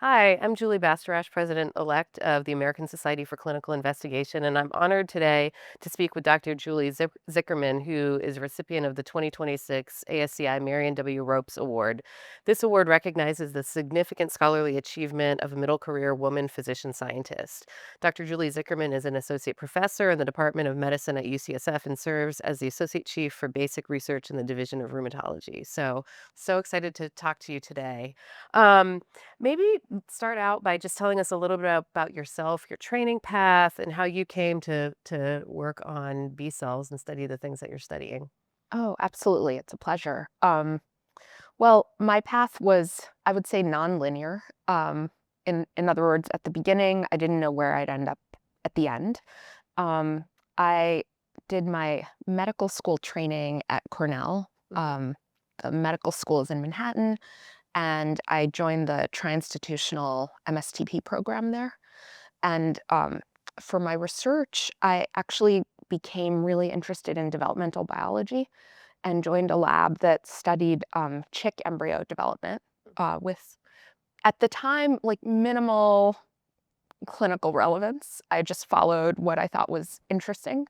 Hi, I'm Julie Bastarache, President-Elect of the American Society for Clinical Investigation, and I'm honored today to speak with Dr. Julie Zikherman, who is a recipient of the 2026 ASCI Marian W. Ropes Award. This award recognizes the significant scholarly achievement of a middle career woman physician scientist. Dr. Julie Zikherman is an associate professor in the Department of Medicine at UCSF and serves as the associate chief for basic research in the Division of Rheumatology. So excited to talk to you today. Um, Maybe start out by just telling us a little bit about yourself, your training path, and how you came to work on B cells and study the things that you're studying. Oh, absolutely. It's a pleasure. Well, my path was, I would say, nonlinear. In other words, at the beginning, I didn't know where I'd end up at the end. Um, I did my medical school training at Cornell. Mhm. The medical school is in Manhattan, and I joined the tri-institutional MSTP program there. And for my research, I actually became really interested in developmental biology and joined a lab that studied chick embryo development with, at the time, like minimal clinical relevance. I just followed what I thought was interesting.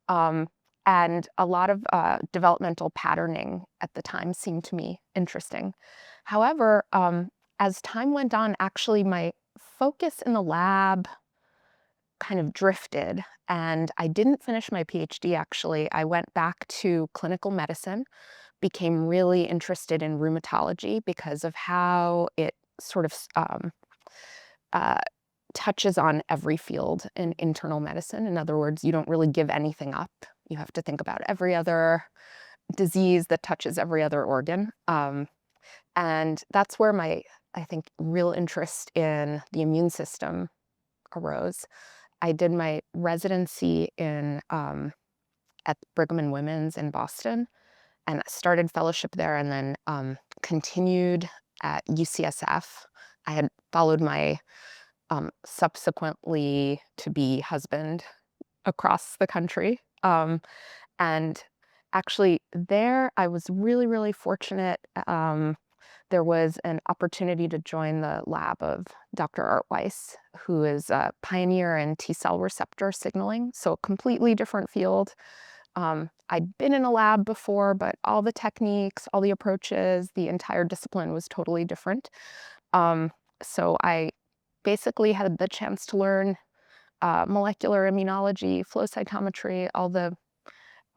Um, and a lot of developmental patterning at the time seemed to me interesting. However, as time went on, actually, my focus in the lab kind of drifted, and I didn't finish my PhD actually. I went back to clinical medicine, became really interested in rheumatology because of how it sort of uh, touches on every field in internal medicine. In other words, you don't really give anything up. You have to think about every other disease that touches every other organ. And that's where my, I think, real interest in the immune system arose. I did my residency in at Brigham and Women's in Boston, and started fellowship there, and then continued at UCSF. I had followed my subsequently to be husband across the country, and actually there I was really really fortunate. There was an opportunity to join the lab of Dr. Art Weiss, who is a pioneer in T cell receptor signaling, so a completely different field. I'd been in a lab before, but all the techniques, all the approaches, the entire discipline was totally different. Um, so I basically had the chance to learn molecular immunology, flow cytometry, all the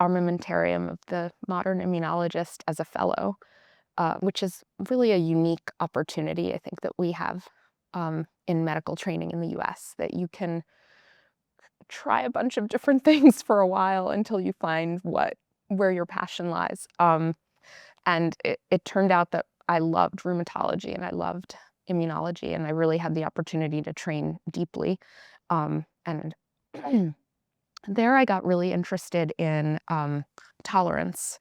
armamentarium of the modern immunologist as a fellow, which is really a unique opportunity I think that we have in medical training in the US, that you can try a bunch of different things for a while until you find where your passion lies. And it turned out that I loved rheumatology and I loved immunology, and I really had the opportunity to train deeply. And there I got really interested in tolerance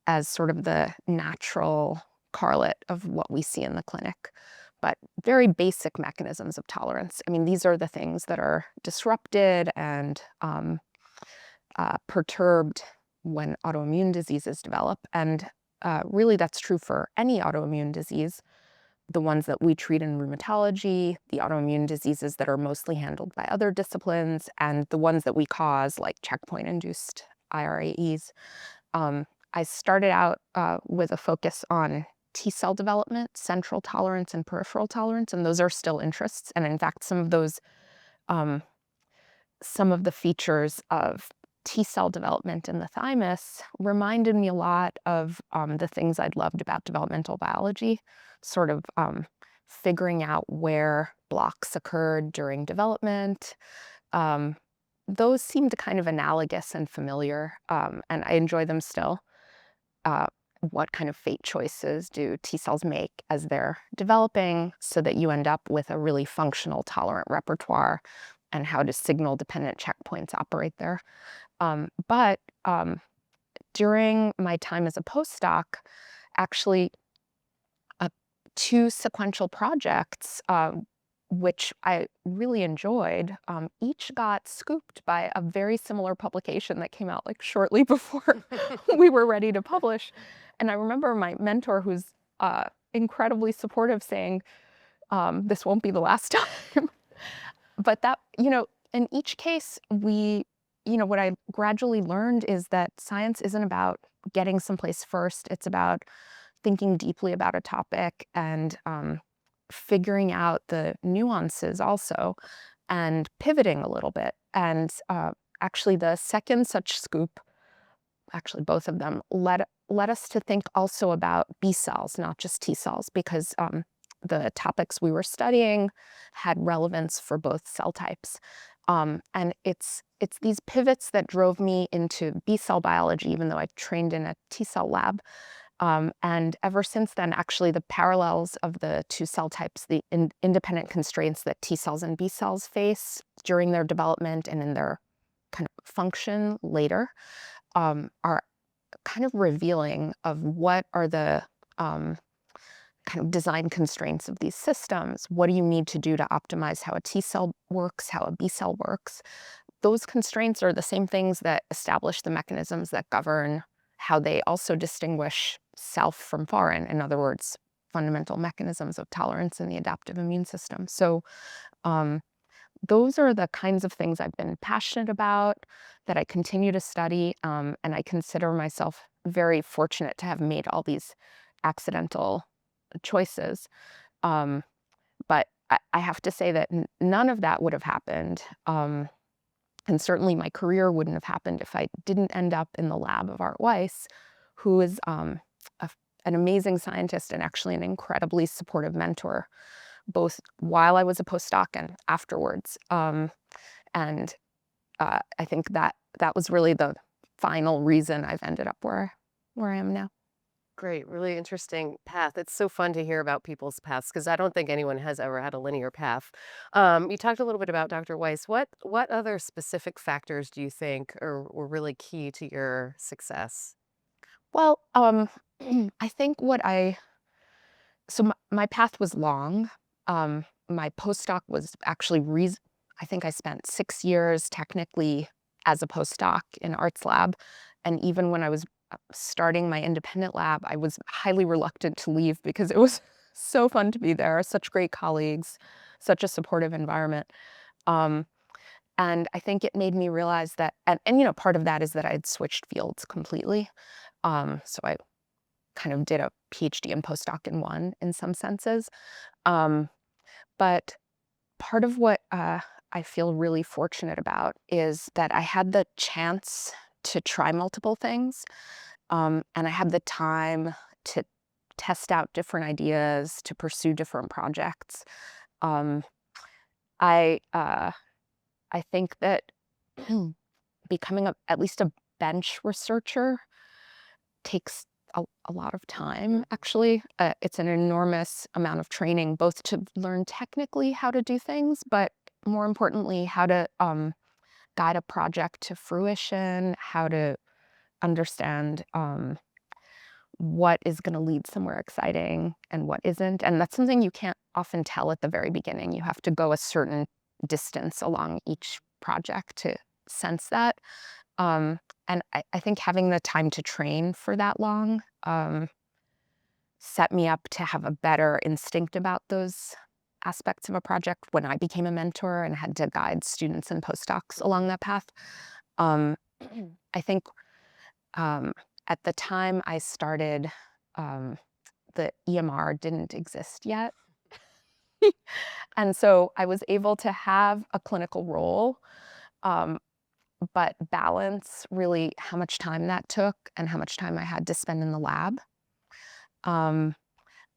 as sort of the natural correlate of what we see in the clinic, but very basic mechanisms of tolerance. I mean, these are the things that are disrupted and perturbed when autoimmune diseases develop. And really, that's true for any autoimmune disease. The ones that we treat in rheumatology, the autoimmune diseases that are mostly handled by other disciplines, and the ones that we cause, like checkpoint-induced IRAEs. I started out with a focus on T cell development, central tolerance, and peripheral tolerance, and those are still interests. And in fact, um, some of the features of T cell development in the thymus reminded me a lot of the things I'd loved about developmental biology, sort of figuring out where blocks occurred during development. Um, those seemed kind of analogous and familiar, and I enjoy them still. uh, what kind of fate choices do T cells make as they're developing so that you end up with a really functional tolerant repertoire, and how do signal dependent checkpoints operate there. But during my time as a postdoc, actually, uh, two sequential projects, which I really enjoyed, each got scooped by a very similar publication that came out like shortly before we were ready to publish. And I remember my mentor, who's incredibly supportive, saying, This won't be the last time. But that, in each case, what I gradually learned is that science isn't about getting someplace first. It's about thinking deeply about a topic and figuring out the nuances also and pivoting a little bit. And actually, the second such scoop, actually both of them, led us to think also about B cells, not just T cells, because the topics we were studying had relevance for both cell types. And it's these pivots that drove me into B cell biology, even though I trained in a T cell lab. And ever since then, actually, the parallels of the two cell types, the independent constraints that T cells and B cells face during their development and in their kind of function later, are kind of revealing of what are the kind of design constraints of these systems. What do you need to do to optimize how a T cell works, how a B cell works? Those constraints are the same things that establish the mechanisms that govern how they also distinguish self from foreign. In other words, fundamental mechanisms of tolerance in the adaptive immune system. So um, those are the kinds of things I've been passionate about, that I continue to study, and I consider myself very fortunate to have made all these accidental choices. Um, but I have to say that none of that would have happened. And certainly my career wouldn't have happened if I didn't end up in the lab of Art Weiss, who is an amazing scientist and actually an incredibly supportive mentor, both while I was a postdoc and afterwards. And I think that was really the final reason I've ended up where I am now. Great, really interesting path. It's so fun to hear about people's paths because I don't think anyone has ever had a linear path. You talked a little bit about Dr. Weiss. What other specific factors do you think were really key to your success? Well, I think my path was long. My postdoc was actually, I think I spent 6 years technically as a postdoc in arts lab. And even when I was starting my independent lab, I was highly reluctant to leave because it was so fun to be there, such great colleagues, such a supportive environment. Um, and I think it made me realize that, and part of that is that I had switched fields completely. So I kind of did a PhD and postdoc in one in some senses. Um, but part of what I feel really fortunate about is that I had the chance to try multiple things, and I had the time to test out different ideas, to pursue different projects. Um, I I think that becoming at least a bench researcher takes a lot of time, actually. It's an enormous amount of training, both to learn technically how to do things, but more importantly, how to guide a project to fruition, how to understand what is going to lead somewhere exciting and what isn't. And that's something you can't often tell at the very beginning. You have to go a certain distance along each project to sense that. And I think having the time to train for that long set me up to have a better instinct about those aspects of a project when I became a mentor and had to guide students and postdocs along that path. Um, I think um, at the time I started, um, the EMR didn't exist yet. And so I was able to have a clinical role, um, but balance really how much time that took and how much time I had to spend in the lab. Um,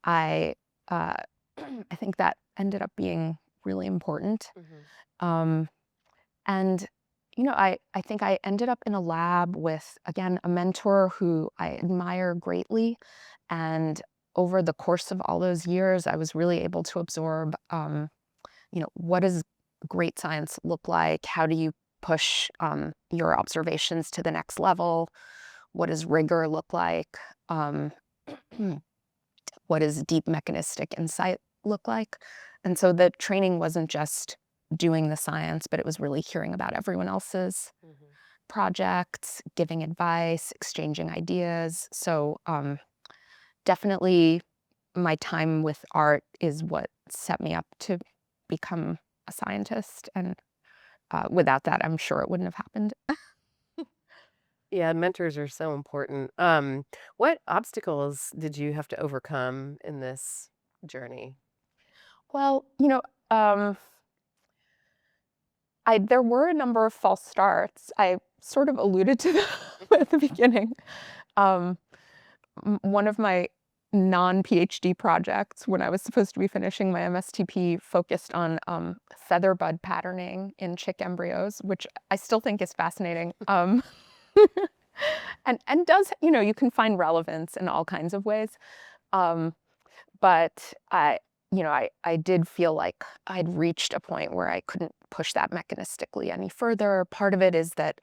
I uh, I think that ended up being really important. Mhm. Um, and I think I ended up in a lab with, again, a mentor who I admire greatly. And over the course of all those years, I was really able to absorb, what does great science look like? How do you push your observations to the next level? What does rigor look like? Um, what does deep mechanistic insight look like? And so the training wasn't just doing the science, but it was really hearing about everyone else's Mhm. projects, giving advice, exchanging ideas. So definitely my time with art is what set me up to become a scientist, and without that, I'm sure it wouldn't have happened. Yeah, mentors are so important. What obstacles did you have to overcome in this journey? Well, um, there were a number of false starts. I sort of alluded to them at the beginning. Um, One of my non-PhD projects when I was supposed to be finishing my MSTP focused on feather bud patterning in chick embryos, which I still think is fascinating. And does, you can find relevance in all kinds of ways. Um, but I did feel like I'd reached a point where I couldn't push that mechanistically any further. Part of it is that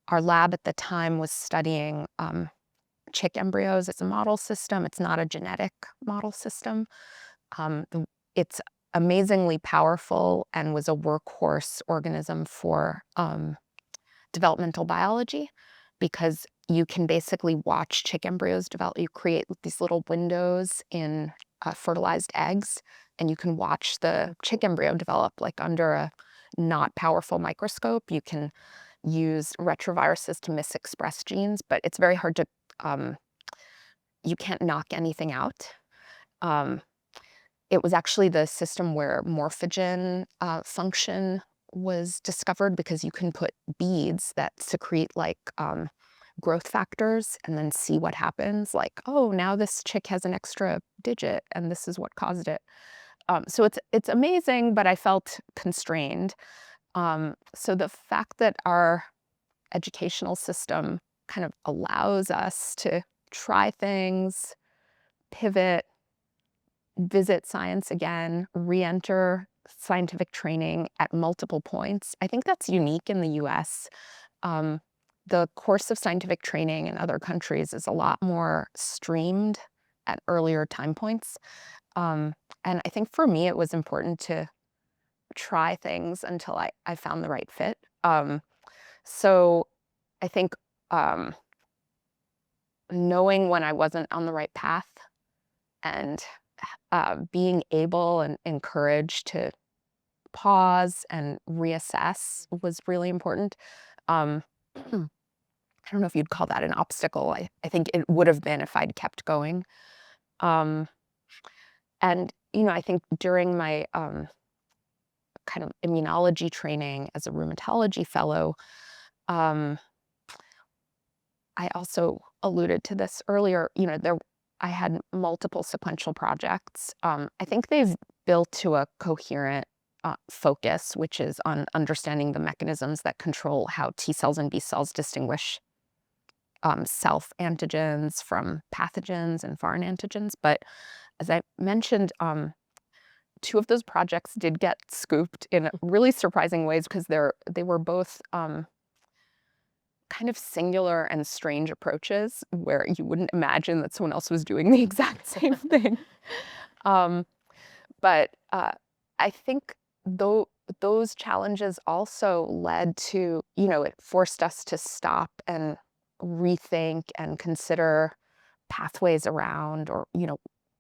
our lab at the time was studying chick embryos. It's a model system. It's not a genetic model system. It's amazingly powerful and was a workhorse organism for developmental biology because you can basically watch chick embryos develop. You create these little windows in fertilized eggs, and you can watch the Oh, chick cool. embryo develop like under a not powerful microscope. You can use retroviruses to misexpress genes, but it's very hard to, um, you can't knock anything out. Um, it was actually the system where morphogen function was discovered because you can put beads that secrete like growth factors and then see what happens. Like, oh, now this chick has an extra digit, and this is what caused it. So it's amazing, but I felt constrained. So the fact that our educational system kind of allows us to try things, pivot, visit science again, re-enter scientific training at multiple points. I think that's unique in the US. Um, the course of scientific training in other countries is a lot more streamed at earlier time points. Um, and I think for me, it was important to try things until I found the right fit. So I think um, knowing when I wasn't on the right path and being able and encouraged to pause and reassess was really important. Um, I don't know if you'd call that an obstacle. I think it would have been if I'd kept going. Um, and, I think during my kind of immunology training as a rheumatology fellow, um, I also alluded to this earlier, I had multiple sequential projects. I think they've built to a coherent focus, which is on understanding the mechanisms that control how T cells and B cells distinguish self antigens from pathogens and foreign antigens. But as I mentioned, two of those projects did get scooped in really surprising ways because they were both kind of singular and strange approaches where you wouldn't imagine that someone else was doing the exact same thing. Um, but I think though those challenges also led to, it forced us to stop and rethink and consider pathways around, or,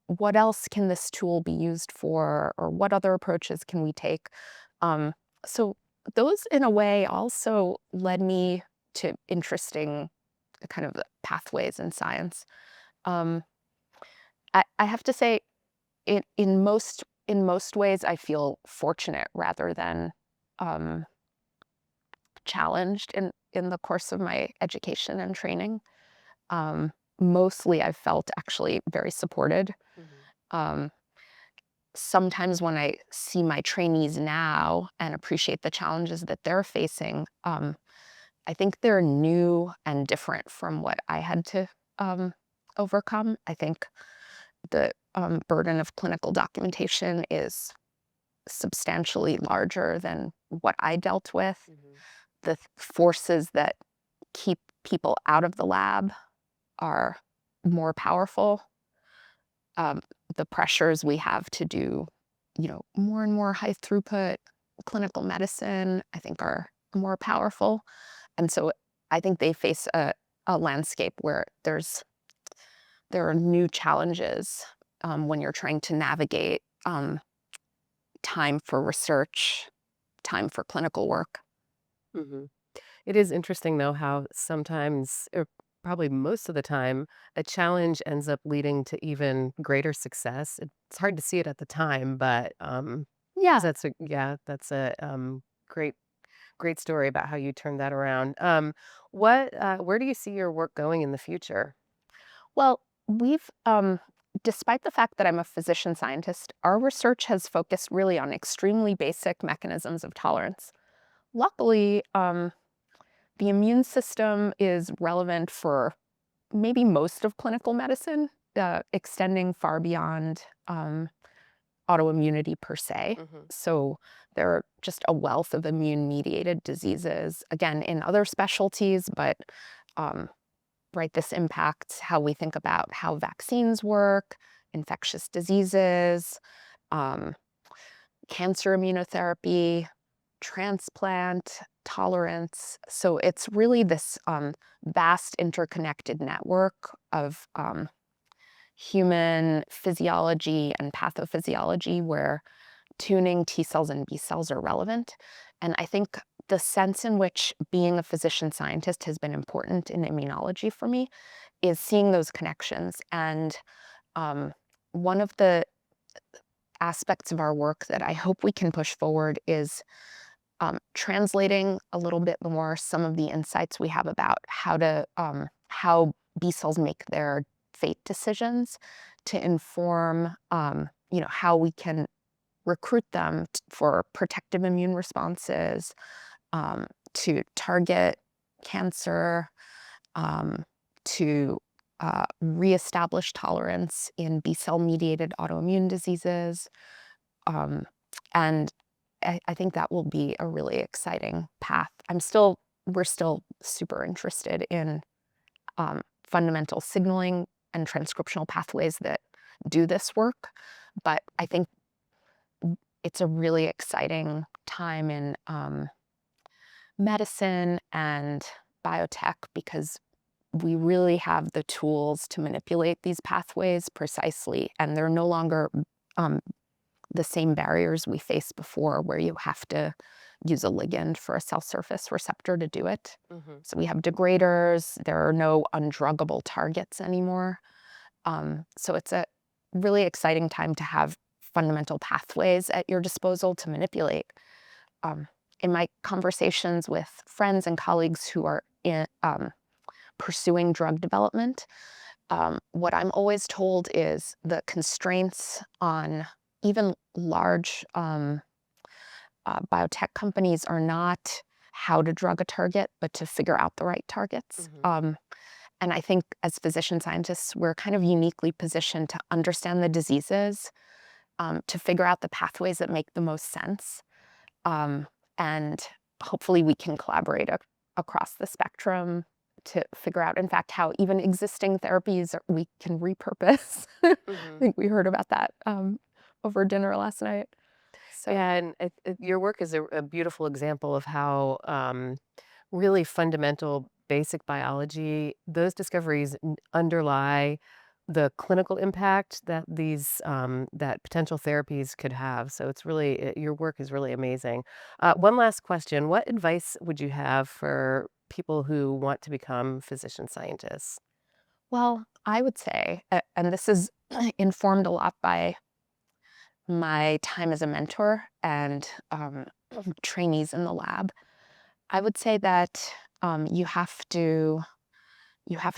what else can this tool be used for, or what other approaches can we take? Um, so those, in a way, also led me to interesting kind of pathways in science. Um, I have to say, in most ways, I feel fortunate rather than um, challenged in the course of my education and training. Um, Mostly, I've felt actually very supported. Mhm. Um, Sometimes when I see my trainees now and appreciate the challenges that they're facing, I think they're new and different from what I had to um, overcome. I think the burden of clinical documentation is substantially larger than what I dealt with. Mhm. The forces that keep people out of the lab are more powerful. Um, the pressures we have to do, more and more high throughput clinical medicine, I think are more powerful. And so I think they face a landscape where there are new challenges. when you're trying to navigate time for research, time for clinical work. Mhm. It is interesting, though, how sometimes, or probably most of the time, a challenge ends up leading to even greater success. It's hard to see it at the time, but, Yeah. that's a, great great story about how you turned that around. Where do you see your work going in the future? Well, despite the fact that I'm a physician scientist, our research has focused really on extremely basic mechanisms of tolerance. Luckily, the immune system is relevant for maybe most of clinical medicine, extending far beyond autoimmunity per se. Mhm. So there are just a wealth of immune-mediated diseases, again, in other specialties, but um, right, this impacts how we think about how vaccines work, infectious diseases, um, cancer immunotherapy, transplant, tolerance. So it's really this vast interconnected network of human physiology and pathophysiology where tuning T cells and B cells are relevant. And I think the sense in which being a physician scientist has been important in immunology for me is seeing those connections. And um, one of the aspects of our work that I hope we can push forward is translating a little bit more some of the insights we have about how B cells make their fate decisions to inform how we can recruit them for protective immune responses, to target cancer, um, to reestablish tolerance in B cell mediated autoimmune diseases. Um, and I think that will be a really exciting path. We're still super interested in fundamental signaling and transcriptional pathways that do this work. But I think it's a really exciting time in medicine and biotech because we really have the tools to manipulate these pathways precisely, and they're no longer um, the same barriers we faced before, where you have to use a ligand for a cell surface receptor to do it. Mhm. So we have degraders. There are no undruggable targets anymore. So it's a really exciting time to have fundamental pathways at your disposal to manipulate. Um, in my conversations with friends and colleagues who are pursuing drug development, what I'm always told is the constraints on even large biotech companies are not how to drug a target, but to figure out the right targets. Mhm. And I think as physician scientists, we're kind of uniquely positioned to understand the diseases, to figure out the pathways that make the most sense. Um, and hopefully we can collaborate across the spectrum to figure out, in fact, how even existing therapies we can repurpose. I Mhm. think we heard about that over dinner last night. So, Yeah, and your work is a beautiful example of how really fundamental basic biology, those discoveries underlie the clinical impact that that potential therapies could have. So it's really, your work is really amazing. One last question. What advice would you have for people who want to become physician scientists? well, I would say, and this is informed a lot by my time as a mentor and trainees in the lab. I would say that you have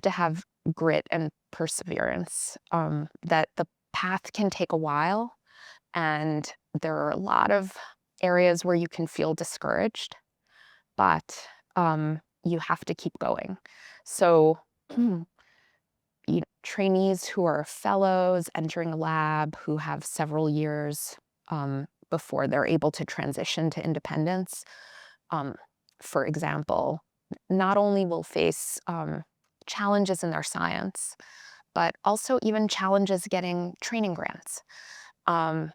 to have grit and perseverance. That the path can take a while, and there are a lot of areas where you can feel discouraged, but you have to keep going. So, trainees who are fellows entering a lab who have several years before they're able to transition to independence, um, for example, not only will face challenges in their science, but also even challenges getting training grants. Um,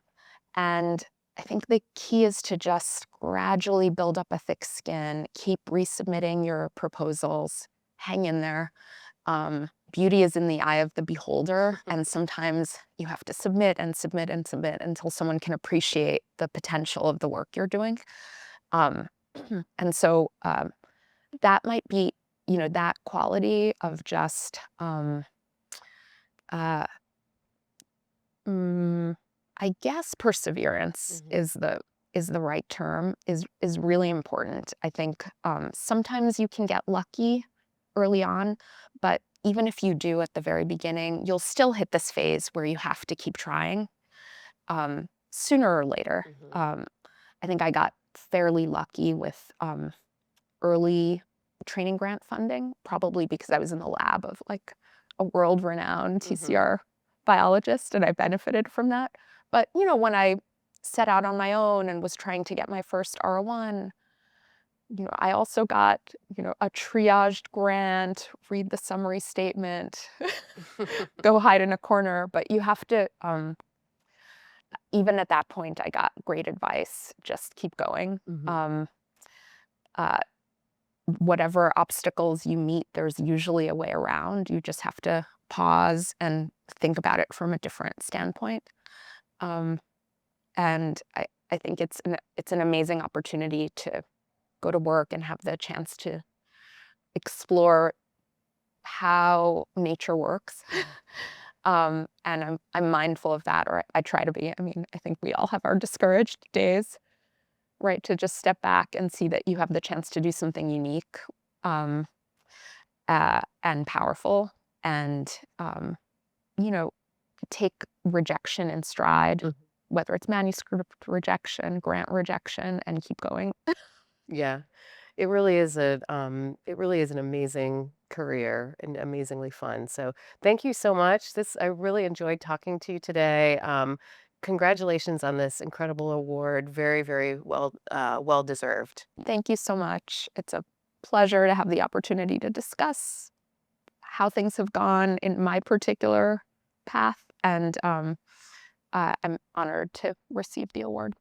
and I think the key is to just gradually build up a thick skin, keep resubmitting your proposals, hang in there. beauty is in the eye of the beholder, and sometimes you have to submit and submit and submit until someone can appreciate the potential of the work you're doing. Um, and so that might be, that quality of just, uh, mm, I guess perseverance Mhm. is the right term, is really important. I think sometimes you can get lucky early on, but even if you do at the very beginning, you'll still hit this phase where you have to keep trying sooner or later. Mhm. Um, I think I got fairly lucky with early training grant funding, probably because I was in the lab of like a world-renowned Mhm. TCR biologist, and I benefited from that. But, when I set out on my own and was trying to get my first R01, I also got, a triaged grant, read the summary statement, go hide in a corner. But you have to, even at that point, I got great advice. Just keep going. Mhm. Uh, whatever obstacles you meet, there's usually a way around. You just have to pause and think about it from a different standpoint. Um, and I think it's an amazing opportunity to go to work and have the chance to explore how nature works. Yeah. And I'm mindful of that, or I try to be. I mean, I think we all have our discouraged days, right? To just step back and see that you have the chance to do something unique. Um, and powerful, and you know take rejection in stride, Mhm. whether it's manuscript rejection, grant rejection, and keep going. Yeah. It really is an amazing career and amazingly fun. So thank you so much. I really enjoyed talking to you today. Congratulations on this incredible award. Very, very well deserved. Thank you so much. It's a pleasure to have the opportunity to discuss how things have gone in my particular path, and I'm honored to receive the award.